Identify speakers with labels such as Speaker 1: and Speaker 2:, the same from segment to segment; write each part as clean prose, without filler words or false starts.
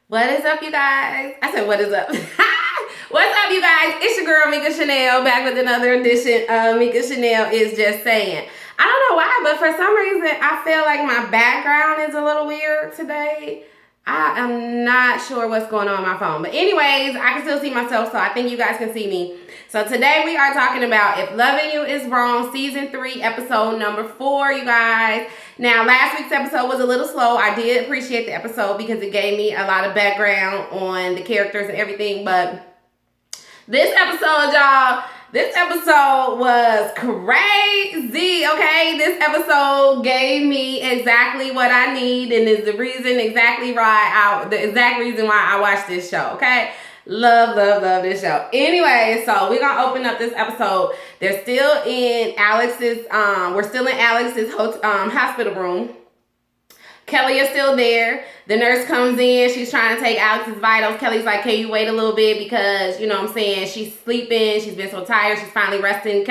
Speaker 1: What is up, you guys? I said, what is up? What's up, you guys? It's your girl, Mika Chanel, back with another edition of Mika Chanel is Just Saying. I don't know why, but for some reason, I feel like my background is a little weird today. I am not sure what's going on my phone. But anyways, I can still see myself, so I think you guys can see me. So today we are talking about If Loving You Is Wrong, Season 3, Episode number 4, you guys. Now, last week's episode was a little slow. I did appreciate the episode because it gave me a lot of background on the characters and everything. But this episode, y'all, this episode was crazy, okay? This episode gave me exactly what I need and is the reason the exact reason why I watched this show, okay? Love this show. Anyway, so we're gonna open up this episode. They're still in Alex's, we're still in Alex's hospital room. Kelly is still there. The nurse comes in. She's trying to take Alex's vitals. Kelly's like, can you wait a little bit? Because, you know what I'm saying, she's sleeping. She's been so tired. She's finally resting.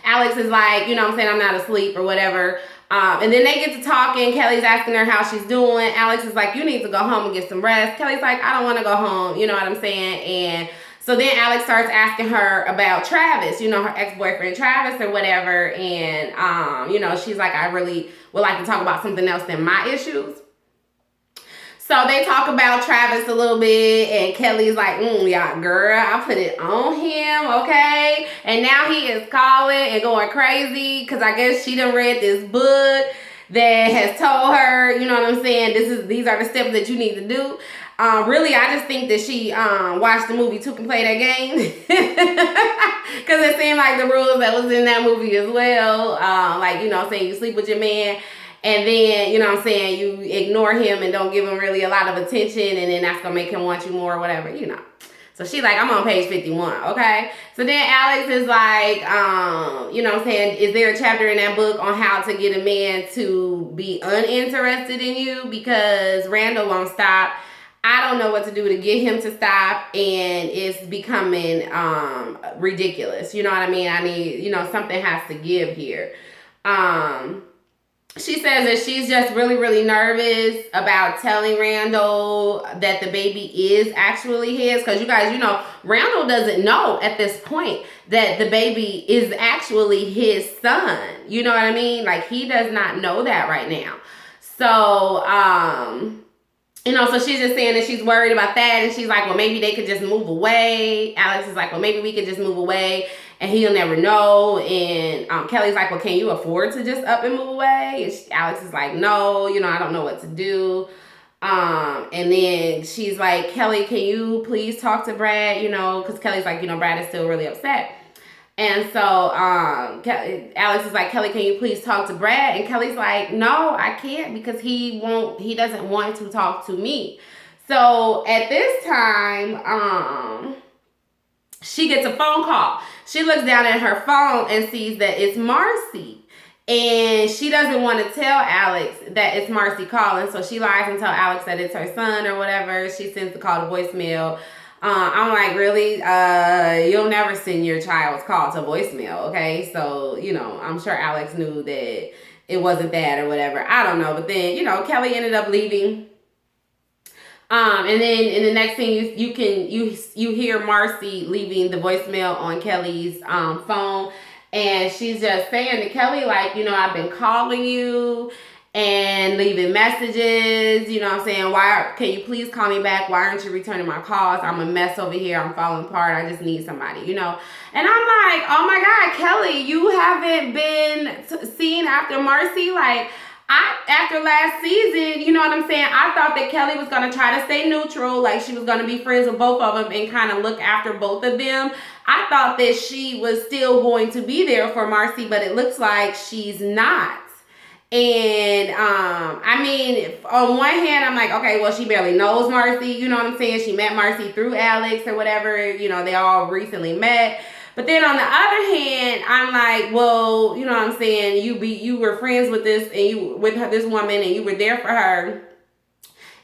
Speaker 1: Alex is like, you know what I'm saying, I'm not asleep or whatever. And then they get to talking. Kelly's asking her how she's doing. Alex is like, you need to go home and get some rest. Kelly's like, I don't want to go home. You know what I'm saying? And so then Alex starts asking her about Travis, you know, her ex-boyfriend Travis or whatever. And, you know, she's like, I really would like to talk about something else than my issues. So they talk about Travis a little bit, and Kelly's like, yeah, girl, I put it on him, okay? And now he is calling and going crazy because I guess she done read this book that has told her, you know what I'm saying, these are the steps that you need to do. Really, I just think that she watched the movie Two Can Play That Game. Because it seemed like the rules that was in that movie as well. Like, you know what I'm saying, you sleep with your man, and then, you know what I'm saying, you ignore him and don't give him really a lot of attention, and then that's going to make him want you more or whatever, you know. So she's like, I'm on page 51, okay? So then Alex is like, you know what I'm saying, is there a chapter in that book on how to get a man to be uninterested in you? Because Randall won't stop. I don't know what to do to get him to stop, and it's becoming ridiculous. You know what I mean? I need, you know, something has to give here. She says that she's just really, really nervous about telling Randall that the baby is actually his. Because you guys, you know, Randall doesn't know at this point that the baby is actually his son. You know what I mean? Like, he does not know that right now. So, you know, so she's just saying that she's worried about that. And she's like, well, maybe they could just move away. Alex is like, well, maybe we could just move away and he'll never know. And Kelly's like, well, can you afford to just up and move away? And Alex is like, no, you know, I don't know what to do. And then she's like, Kelly, can you please talk to Brad? You know, because Kelly's like, you know, Brad is still really upset. And so Alex is like, Kelly, can you please talk to Brad? And Kelly's like, no, I can't, because he doesn't want to talk to me. So at this time, she gets a phone call. She looks down at her phone and sees that it's Marcy. And she doesn't want to tell Alex that it's Marcy calling. So she lies and tells Alex that it's her son or whatever. She sends the call to voicemail. I'm like, really? You'll never send your child's call to voicemail, okay? So, you know, I'm sure Alex knew that it wasn't that or whatever. I don't know. But then, you know, Kelly ended up leaving. And then in the next thing, you hear Marcy leaving the voicemail on Kelly's phone. And she's just saying to Kelly, like, you know, I've been calling you and leaving messages, you know what I'm saying? Can you please call me back? Why aren't you returning my calls? I'm a mess over here. I'm falling apart. I just need somebody, you know? And I'm like, oh my God, Kelly, you haven't been seen after Marcy? Like, after last season, you know what I'm saying? I thought that Kelly was going to try to stay neutral. Like, she was going to be friends with both of them and kind of look after both of them. I thought that she was still going to be there for Marcy, but it looks like she's not. And, I mean, on one hand, I'm like, okay, well, she barely knows Marcy. You know what I'm saying? She met Marcy through Alex or whatever. You know, they all recently met. But then on the other hand, I'm like, well, you know what I'm saying? You were friends with this woman, and you were there for her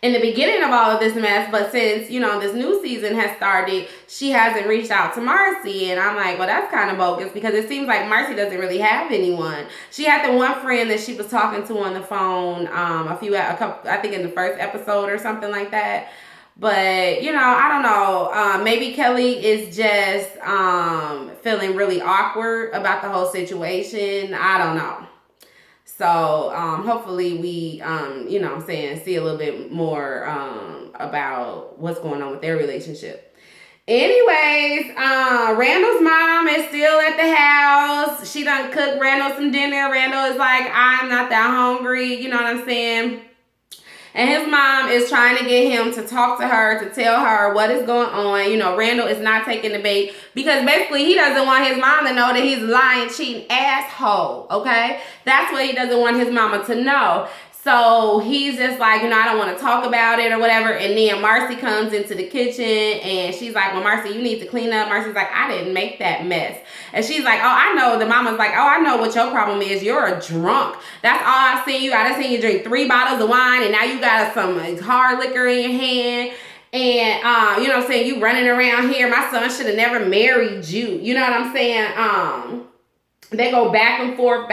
Speaker 1: in the beginning of all of this mess, but since, you know, this new season has started, she hasn't reached out to Marcy. And I'm like, well, that's kind of bogus, because it seems like Marcy doesn't really have anyone. She had the one friend that she was talking to on the phone I think in the first episode or something like that. But, you know, I don't know. Maybe Kelly is just feeling really awkward about the whole situation. I don't know. So hopefully we, you know what I'm saying, see a little bit more about what's going on with their relationship. Anyways, Randall's mom is still at the house. She done cook Randall some dinner. Randall is like, I'm not that hungry. You know what I'm saying? And his mom is trying to get him to talk to her, to tell her what is going on. You know, Randall is not taking the bait because basically he doesn't want his mom to know that he's a lying, cheating asshole, okay? That's what he doesn't want his mama to know. So he's just like, you know, I don't want to talk about it or whatever. And then Marcy comes into the kitchen and she's like, well, Marcy, you need to clean up. Marcy's like, I didn't make that mess. And she's like, oh, I know. The mama's like, oh, I know what your problem is. You're a drunk. That's all I've seen you. I done seen you drink 3 bottles of wine and now you got some hard liquor in your hand. And, you know what I'm saying? You running around here. My son should have never married you. You know what I'm saying? They go back and forth.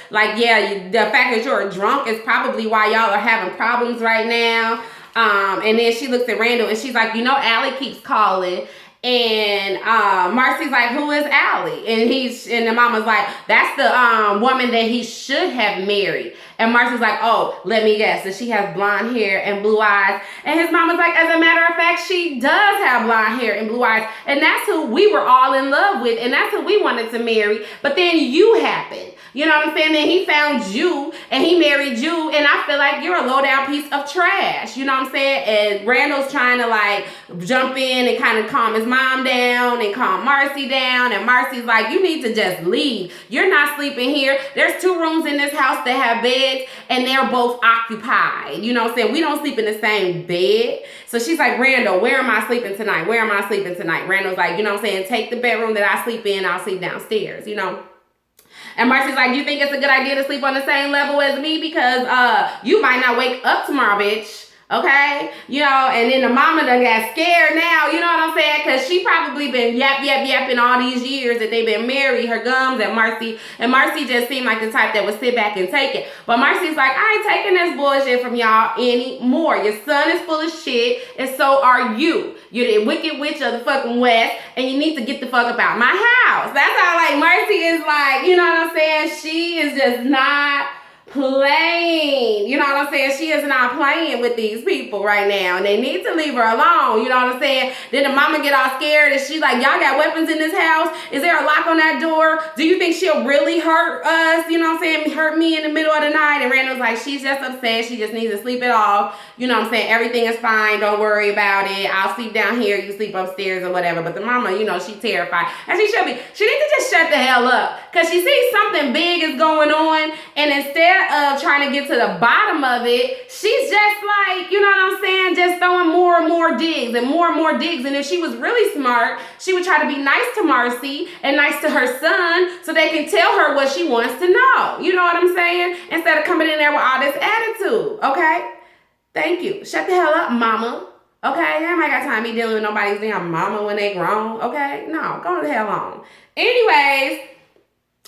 Speaker 1: Like, yeah, the fact that you're a drunk is probably why y'all are having problems right now. And then she looks at Randall and she's like, you know, Allie keeps calling. And Marcy's like, who is Allie? And the mama's like, that's the woman that he should have married. And Marcy's like, oh, let me guess. So she has blonde hair and blue eyes. And his mama's like, as a matter of fact, she does have blonde hair and blue eyes. And that's who we were all in love with. And that's who we wanted to marry. But then you happened. You know what I'm saying? Then he found you and he married you. And I feel like you're a low down piece of trash. You know what I'm saying? And Randall's trying to like jump in and kind of calm his mom down and calm Marcy down. And Marcy's like, you need to just leave. You're not sleeping here. There's 2 rooms in this house that have beds and they're both occupied. You know what I'm saying? We don't sleep in the same bed. So she's like, Randall, where am I sleeping tonight? Where am I sleeping tonight? Randall's like, you know what I'm saying? Take the bedroom that I sleep in. I'll sleep downstairs, you know? And Marcy's like, you think it's a good idea to sleep on the same level as me? Because you might not wake up tomorrow, bitch. Okay? You know, and then the mama done got scared now. You know what I'm saying? Because she probably been yapping all these years that they've been married, her gums at Marcy. And Marcy just seemed like the type that would sit back and take it. But Marcy's like, I ain't taking this bullshit from y'all anymore. Your son is full of shit, and so are you. You're the wicked witch of the fucking West, and you need to get the fuck up out my house. That's how, like, Marcy is like, you know what I'm saying? She is just not playing. You know what I'm saying? She is not playing with these people right now, and they need to leave her alone. You know what I'm saying? Then the mama get all scared and she like, y'all got weapons in this house? Is there a lock on that door? Do you think she'll really hurt us? You know what I'm saying? Hurt me in the middle of the night? And Randall's like, she's just upset. She just needs to sleep it off. You know what I'm saying? Everything is fine. Don't worry about it. I'll sleep down here. You sleep upstairs or whatever. But the mama, you know, she's terrified. And she should be. She needs to just shut the hell up. Because she sees something big is going on. And instead of trying to get to the bottom of it, she's just like, you know what I'm saying, just throwing more and more digs and more digs. And if she was really smart, she would try to be nice to Marcy and nice to her son so they can tell her what she wants to know. You know what I'm saying? Instead of coming in there with all this attitude. Okay? Thank you. Shut the hell up, mama. Okay? I ain't got time to be dealing with nobody's damn mama when they grown. Okay? No, go the hell on. Anyways,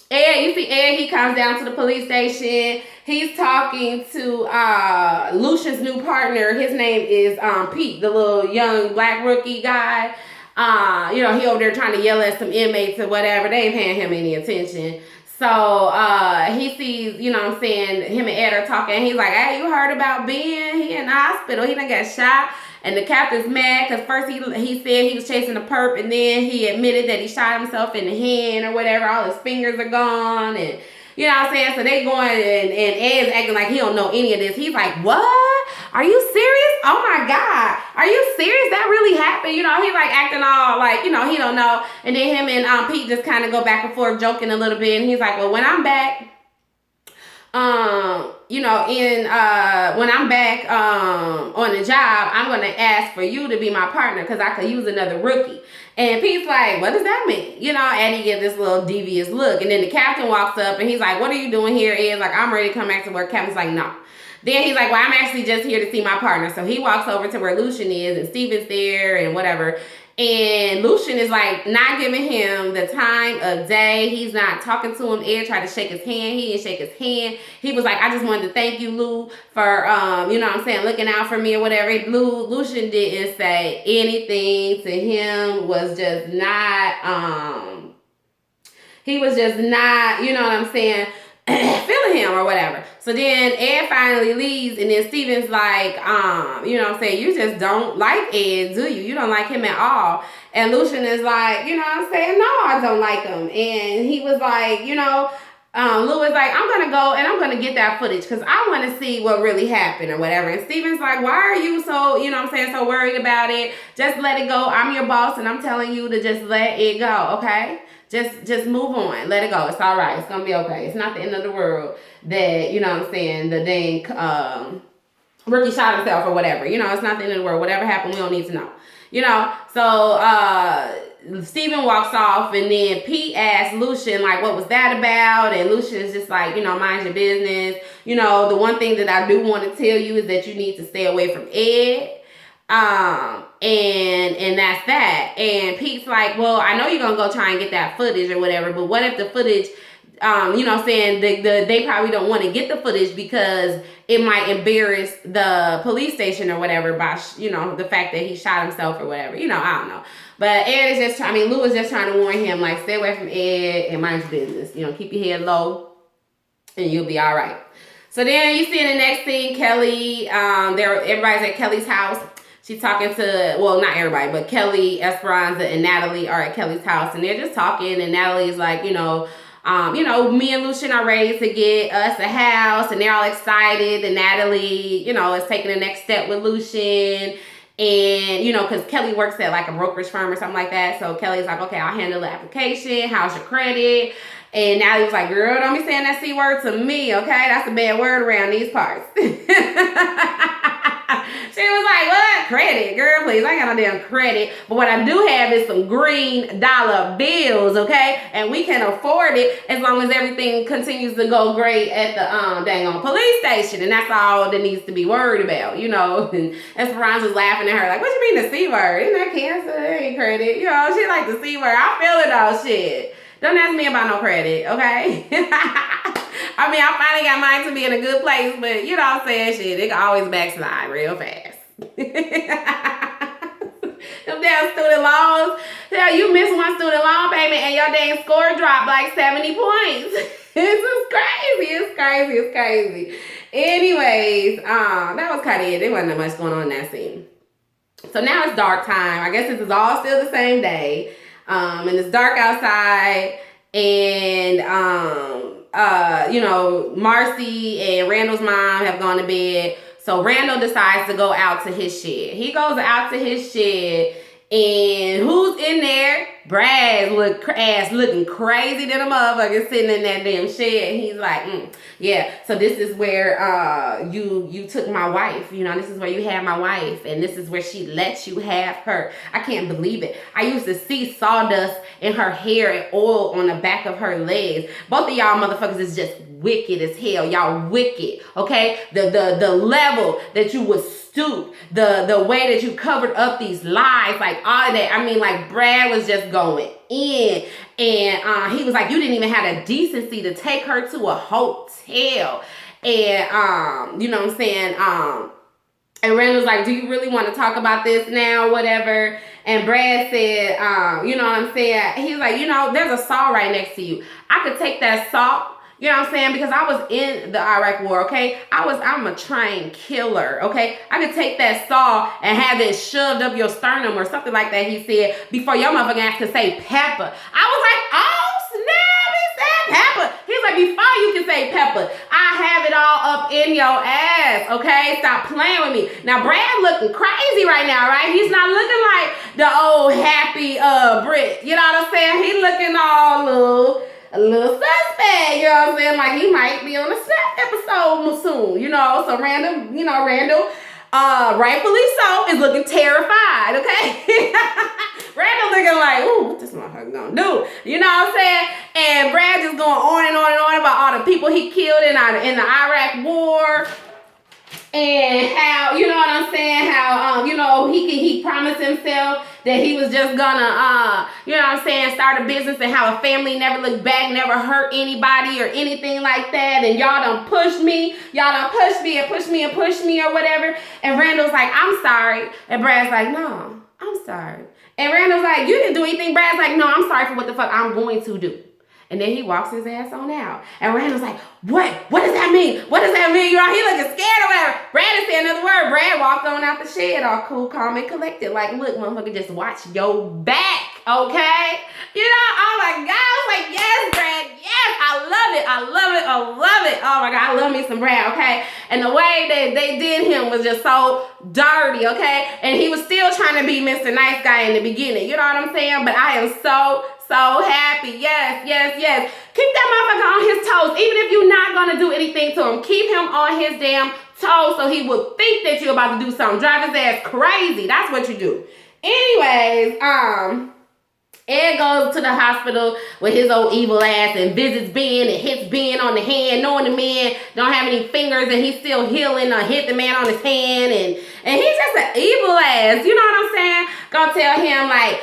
Speaker 1: Ed, you see Ed, he comes down to the police station. He's talking to Lucian's new partner. His name is Pete, the little young black rookie guy. You know, he over there trying to yell at some inmates or whatever. They ain't paying him any attention. So he sees, you know what I'm saying, him and Ed are talking. He's like, hey, you heard about Ben? He in the hospital. He done got shot. And the captain's mad because first he said he was chasing a perp, and then he admitted that he shot himself in the hand or whatever. All his fingers are gone, and you know what I'm saying? So they going, and Ed's acting like he don't know any of this. He's like, what? Are you serious? Oh my God. Are you serious? That really happened? You know, he's like acting all like, you know, he don't know. And then him and Pete just kind of go back and forth joking a little bit. And he's like, well, when I'm back, you know, when I'm back on the job, I'm gonna ask for you to be my partner because I could use another rookie. And Pete's like, what does that mean? You know, and he gives this little devious look. And then the captain walks up and he's like, what are you doing here? Ed's like, I'm ready to come back to work. Captain's like, no. Then he's like, well, I'm actually just here to see my partner. So he walks over to where Lucian is, and Steven's there and whatever. And Lucian is like not giving him the time of day. He's not talking to him. Ed tried to shake his hand. He didn't shake his hand. He was like, I just wanted to thank you, Lou, for you know what I'm saying, looking out for me or whatever. Lucian didn't say anything to him. Was just not he was just not, you know what I'm saying, feeling him or whatever. So then Ed finally leaves, and then Steven's like, you know what I'm saying, you just don't like Ed, do you? You don't like him at all. And Lucian is like, you know what I'm saying, no, I don't like him. And he was like, you know, Lou was like, I'm going to go and I'm going to get that footage because I want to see what really happened or whatever. And Steven's like, why are you so, you know what I'm saying, so worried about it? Just let it go. I'm your boss and I'm telling you to just let it go, okay? Just move on. Let it go. It's all right. It's going to be okay. It's not the end of the world that, you know what I'm saying, the dang rookie shot himself or whatever. You know, it's not the end of the world. Whatever happened, we don't need to know. You know, so Steven walks off, and then Pete asks Lucian, like, what was that about? And Lucian is just like, you know, mind your business. You know, the one thing that I do want to tell you is that you need to stay away from Ed. And that's that. And Pete's like, well, I know you're gonna go try and get that footage or whatever, but what if the footage, you know what I'm saying, they probably don't want to get the footage because it might embarrass the police station or whatever by, you know, the fact that he shot himself or whatever. You know, I don't know. But Ed is just, Lou is just trying to warn him, like, stay away from Ed and mind your business. You know, keep your head low and you'll be all right. So then you see in the next scene, Kelly, everybody's at Kelly's house. She's talking to, well, not everybody, but Kelly, Esperanza, and Natalie are at Kelly's house, and they're just talking, and Natalie's like, you know, me and Lucian are ready to get us a house, and they're all excited, and Natalie, you know, is taking the next step with Lucian, and, you know, because Kelly works at, like, a brokerage firm or something like that, so Kelly's like, okay, I'll handle the application, how's your credit? And Natalie was like, girl, don't be saying that C word to me, okay? That's a bad word around these parts. She was like, what? Credit? Girl, please, I ain't got no damn credit. But what I do have is some green dollar bills, okay? And we can afford it as long as everything continues to go great at the dang on police station. And that's all that needs to be worried about, you know? And Esperanza's laughing at her like, what you mean the C word? Isn't that cancer? That ain't credit. You know, she like the C word. I feel it all, shit. Don't ask me about no credit, okay? I mean, I finally got mine to be in a good place, but you know what I'm saying? Shit, it can always backslide real fast. Them damn student loans. Hell, you miss one student loan payment and your dang score dropped like 70 points. This is crazy. It's crazy. It's crazy. Anyways, that was kind of it. There wasn't much going on in that scene. So now it's dark time. I guess this is all still the same day. And it's dark outside, and you know, Marcy and Randall's mom have gone to bed. So Randall decides to go out to his shed. He goes out to his shed, and who's in there? Brad's looking crazy than a motherfucker sitting in that damn shed. He's like, yeah, so this is where you took my wife. You know, this is where you had my wife, and this is where she let you have her. I can't believe it. I used to see sawdust in her hair and oil on the back of her legs. Both of y'all motherfuckers is just wicked as hell. Y'all wicked, okay? The level that you would stoop, the way that you covered up these lies, like all of that. I mean, like, Brad was just going in, and he was like, you didn't even have the decency to take her to a hotel. And you know what I'm saying, and Randall's like, do you really want to talk about this now, whatever? And Brad said, you know what I'm saying, he's like, you know, there's a saw right next to you. I could take that saw. You know what I'm saying? Because I was in the Iraq war, okay? I'm a trained killer, okay? I could take that saw and have it shoved up your sternum or something like that, he said, before your motherfucking ass could say pepper. I was like, oh, snap, he said pepper. He's like, before you can say pepper, I have it all up in your ass, okay? Stop playing with me. Now, Brad looking crazy right now, right? He's not looking like the old happy Brit. You know what I'm saying? He looking all a little suspect, you know what I'm saying? Like, he might be on a Snap episode soon, you know? So Randall, rightfully so, is looking terrified, okay? Randall looking like, ooh, what this motherfucker gonna do? You know what I'm saying? And Brad just going on and on and on about all the people he killed in the Iraq war. And how, you know what I'm saying, how you know, he promised himself that he was just gonna you know what I'm saying, start a business, and how a family never looked back, never hurt anybody or anything like that, and y'all done pushed me, or whatever. And Randall's like, I'm sorry. And Brad's like, no, I'm sorry. And Randall's like, you didn't do anything. Brad's like, no, I'm sorry for what the fuck I'm going to do. And then he walks his ass on out. And Randall's like, what? What does that mean? What does that mean? You know, he looking scared or whatever. Brad didn't say another word. Brad walked on out the shed all cool, calm, and collected. Like, look, motherfucker, just watch your back, okay? You know, oh my God. I was like, yes, Brad, yes. I love it. Oh my God, I love me some Brad, okay? And the way that they did him was just so dirty, okay? And he was still trying to be Mr. Nice Guy in the beginning. You know what I'm saying? But I am so happy. Yes. Keep that motherfucker on his toes. Even if you're not going to do anything to him, keep him on his damn toes so he will think that you're about to do something. Drive his ass crazy. That's what you do. Anyways, Ed goes to the hospital with his old evil ass and visits Ben and hits Ben on the hand, knowing the man don't have any fingers and he's still healing, or hit the man on his hand, and he's just an evil ass. You know what I'm saying? Gonna tell him like,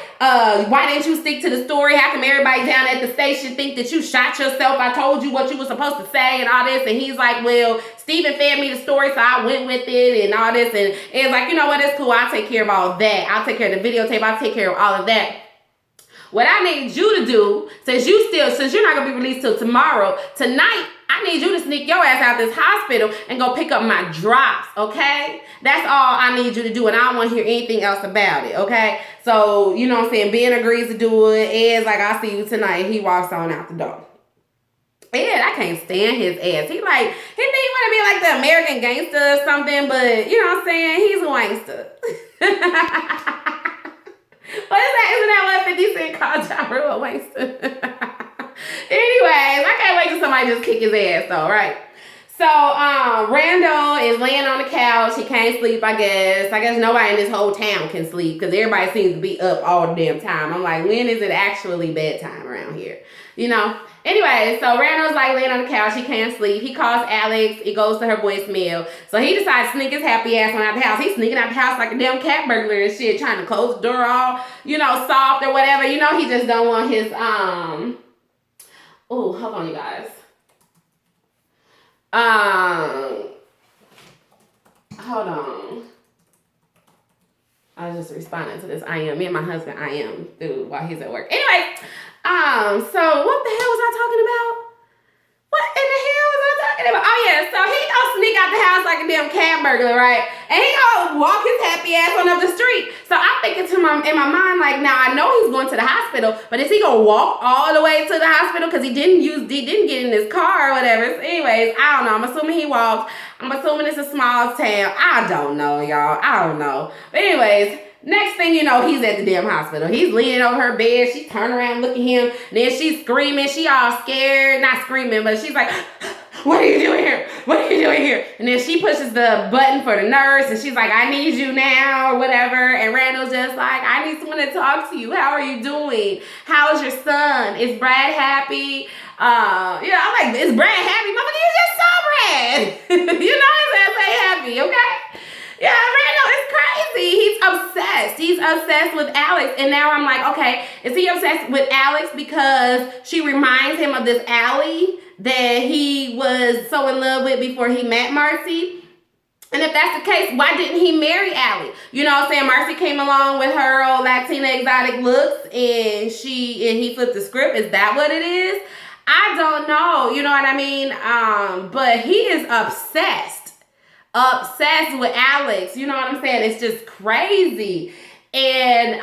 Speaker 1: why didn't you stick to the story? How come everybody down at the station think that you shot yourself? I told you what you were supposed to say and all this. And he's like, well, Steven fed me the story, so I went with it and all this. And it's like, you know what? It's cool. I'll take care of all that. I'll take care of the videotape. I'll take care of all of that. What I need you to do, since you're not gonna be released till tomorrow, tonight, I need you to sneak your ass out this hospital and go pick up my drops, okay? That's all I need you to do, and I don't want to hear anything else about it, okay? So, you know what I'm saying, Ben agrees to do it. Ed's like, I'll see you tonight. He walks on out the door. Ed, I can't stand his ass. He think he want to be like the American gangster or something, but you know what I'm saying? He's a wankster. What is that? Isn't that what 50 Cent called Ja Rule a wankster? Anyways, I can't wait till somebody just kick his ass though, right? So, Randall is laying on the couch. He can't sleep, I guess. I guess nobody in this whole town can sleep because everybody seems to be up all the damn time. I'm like, when is it actually bedtime around here? You know? Anyway, so Randall's like laying on the couch. He can't sleep. He calls Alex. He goes to her voicemail. So he decides to sneak his happy ass on out the house. He's sneaking out the house like a damn cat burglar and shit, trying to close the door all, you know, soft or whatever. You know, he just don't want his, oh, hold on, you guys. Hold on. I was just responding to this. Me and my husband, through while he's at work. Anyway, so what the hell was I talking about? What in the hell was I talking about? Oh yeah, so he gonna sneak out the house like a damn cat burglar, right? And he gonna walk his happy ass on up the street. So I'm thinking in my mind, like, now I know he's going to the hospital, but is he gonna walk all the way to the hospital? Because he didn't get in his car or whatever. So anyways, I don't know. I'm assuming he walked. I'm assuming it's a small town. I don't know, y'all. I don't know. But anyways, next thing you know, he's at the damn hospital. He's leaning over her bed. She turned around, look at him. Then she's screaming. She all scared. Not screaming, but she's like, what are you doing here? What are you doing here? And then she pushes the button for the nurse, and she's like, I need you now, or whatever. And Randall's just like, I need someone to talk to you. How are you doing? How's your son? Is Brad happy? You know, I'm like, is Brad happy? Motherfucker, you just saw Brad. You know his ass ain't happy, okay? Yeah, Randall is crazy. He's obsessed. He's obsessed with Alex. And now I'm like, okay, is he obsessed with Alex because she reminds him of this Allie that he was so in love with before he met Marcy? And if that's the case, why didn't he marry Allie? You know what I'm saying? Marcy came along with her old Latina exotic looks and he flipped the script. Is that what it is? I don't know. You know what I mean? But he is obsessed with Alex. You know what I'm saying? It's just crazy. And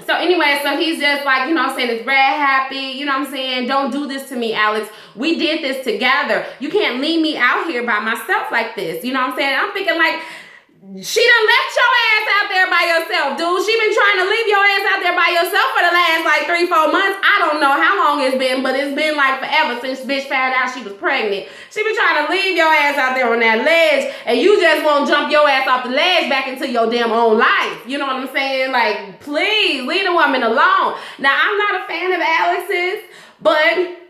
Speaker 1: so anyway, so he's just like, you know what I'm saying, is Brad happy? You know what I'm saying? Don't do this to me, Alex. We did this together. You can't leave me out here by myself like this. You know what I'm saying? I'm thinking like, she done left your ass out there by yourself, dude. She been trying to leave your ass out there by yourself for the last like 3-4 months. I don't know how long it's been, but it's been like forever since bitch found out she was pregnant. She been trying to leave your ass out there on that ledge, and you just won't jump your ass off the ledge back into your damn own life. You know what I'm saying? Like, please, leave the woman alone. Now, I'm not a fan of Alex's, but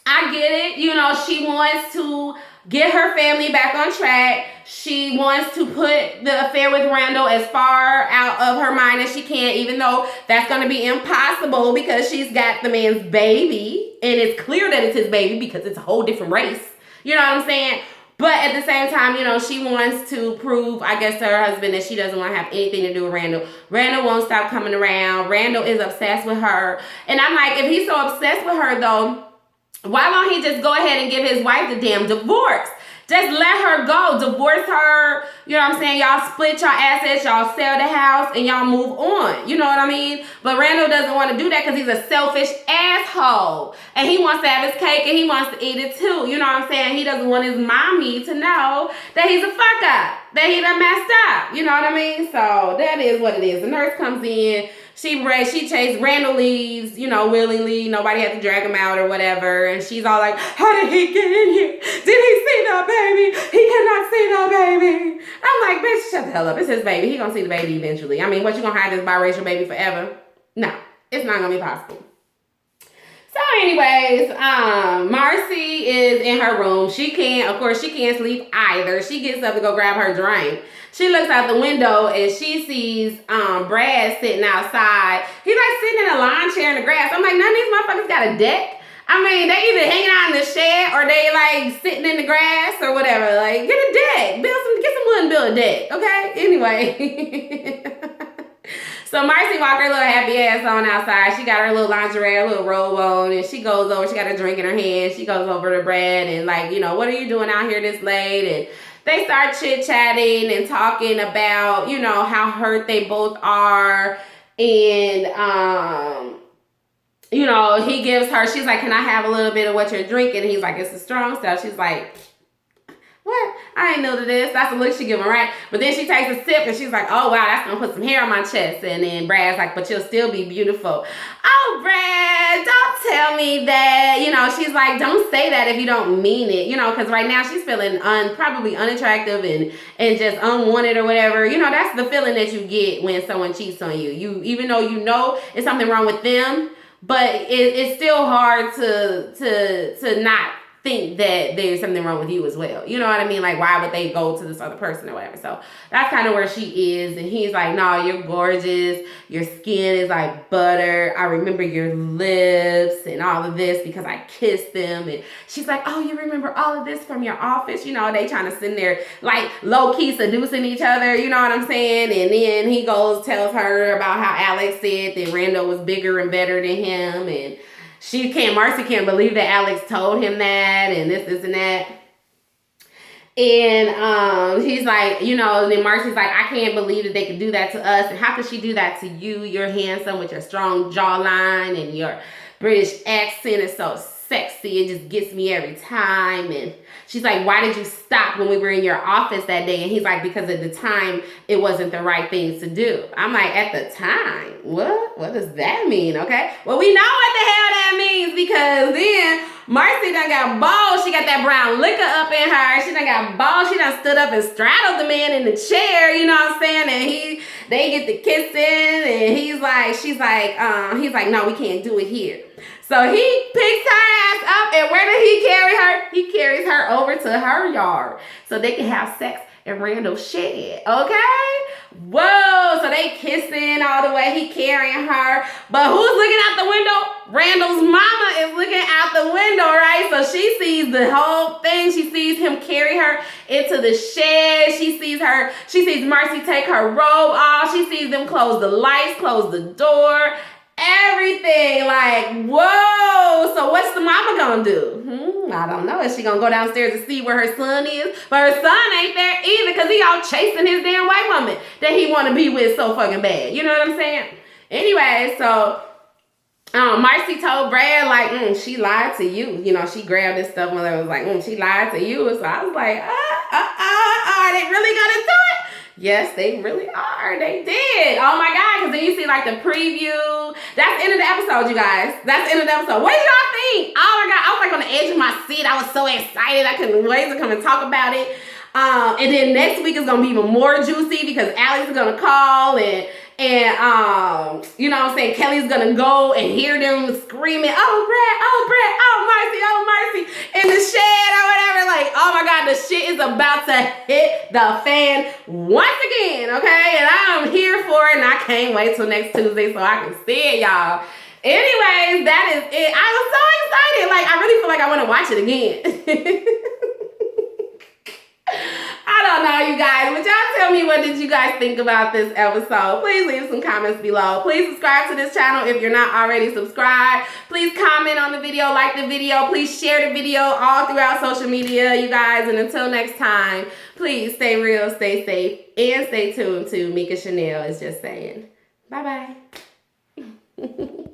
Speaker 1: I get it. You know, she wants to get her family back on track. She wants to put the affair with Randall as far out of her mind as she can, even though that's going to be impossible because she's got the man's baby. And it's clear that it's his baby because it's a whole different race. You know what I'm saying? But at the same time, you know, she wants to prove, I guess, to her husband that she doesn't want to have anything to do with Randall. Randall won't stop coming around. Randall is obsessed with her. And I'm like, if he's so obsessed with her, though, why won't he just go ahead and give his wife the damn divorce? Just let her go. Divorce her. You know what I'm saying? Y'all split your assets. Y'all sell the house and y'all move on. You know what I mean? But Randall doesn't want to do that because he's a selfish asshole. And he wants to have his cake and he wants to eat it too. You know what I'm saying? He doesn't want his mommy to know that he's a fuck up. That he done messed up. You know what I mean? So that is what it is. The nurse comes in. She chased, Randall leaves, you know, willingly. Nobody had to drag him out or whatever. And she's all like, how did he get in here? Did he see no baby? He cannot see no baby. I'm like, bitch, shut the hell up. It's his baby. He gonna see the baby eventually. I mean, what, you gonna hide this biracial baby forever? No, it's not gonna be possible. So anyways, Marcy is in her room. Of course, she can't sleep either. She gets up to go grab her drink. She looks out the window and she sees Brad sitting outside. He's like sitting in a lawn chair in the grass. I'm like, none of these motherfuckers got a deck. I mean, they either hanging out in the shed or they like sitting in the grass or whatever. Like, get a deck. Get some wood and build a deck, okay? Anyway. So Marcy walked her little happy ass on outside. She got her little lingerie, her little robe on, and she goes over. She got a drink in her hand. She goes over to Brad and like, you know, what are you doing out here this late? And they start chit-chatting and talking about, you know, how hurt they both are. And, you know, he gives her, she's like, can I have a little bit of what you're drinking? And he's like, it's the strong stuff. She's like, what? I ain't new to this. That's the look she give him, right? But then she takes a sip and she's like, oh, wow, that's going to put some hair on my chest. And then Brad's like, but you'll still be beautiful. Oh, Brad, don't tell me that. You know, she's like, don't say that if you don't mean it. You know, because right now she's feeling probably unattractive and just unwanted or whatever. You know, that's the feeling that you get when someone cheats on you. Even though you know it's something wrong with them, but it's still hard to not think that there's something wrong with you as well. You know what I mean? Like, why would they go to this other person or whatever? So that's kind of where she is. And he's like, no, you're gorgeous. Your skin is like butter. I remember your lips and all of this because I kissed them. And she's like, oh, you remember all of this from your office? You know, they trying to sit there like low-key seducing each other. You know what I'm saying? And then he tells her about how Alex said that Randall was bigger and better than him. And Marcy can't believe that Alex told him that and this and that. And he's like, you know, then Marcy's like, I can't believe that they could do that to us. And how could she do that to you? You're handsome with your strong jawline and your British accent is so sexy. It just gets me every time. And she's like, why did you stop when we were in your office that day? And he's like, because at the time, it wasn't the right thing to do. I'm like, at the time? What? What does that mean? Okay. Well, we know what the hell that means because then Marcy done got balls. She got that brown liquor up in her. She done got balls. She done stood up and straddled the man in the chair. You know what I'm saying? And they get the kissing and she's like, no, we can't do it here. So he picks her ass up and where did he carry her? He carries her over to her yard so they can have sex in Randall's shed, okay? Whoa, so they kissing all the way, he carrying her. But who's looking out the window? Randall's mama is looking out the window, right? So she sees the whole thing. She sees him carry her into the shed. She sees Marcy take her robe off. She sees them close the lights, close the door. Everything, like, whoa. So what's the mama gonna do? I don't know. Is she gonna go downstairs to see where her son is? But her son ain't there either because he all chasing his damn white woman that he want to be with so fucking bad. You know what I'm saying? Anyway, so Marcy told Brad, like, she lied to you. You know, she grabbed this stuff when I was like, she lied to you. So I was like, are they really gonna do it? Yes, they really are. They did. Oh my God. Because then you see like the preview. That's the end of the episode, you guys. That's the end of the episode. What did y'all think? Oh my God. I was like on the edge of my seat. I was so excited. I couldn't wait to come and talk about it. And then next week is going to be even more juicy because Alex is going to call and And you know what I'm saying, Kelly's gonna go and hear them screaming, oh Brad, oh Marcy, in the shed or whatever. Like, oh my God, the shit is about to hit the fan once again, okay? And I'm here for it, and I can't wait till next Tuesday so I can see it, y'all. Anyways, that is it. I was so excited. Like, I really feel like I want to watch it again. I don't know, you guys, but y'all tell me, what did you guys think about this episode? Please leave some comments below. Please subscribe to this channel if you're not already subscribed. Please comment on the video, like the video. Please share the video all throughout social media, you guys. And until next time, please stay real, stay safe, and stay tuned to Mika Chanel is Just Saying. Bye-bye.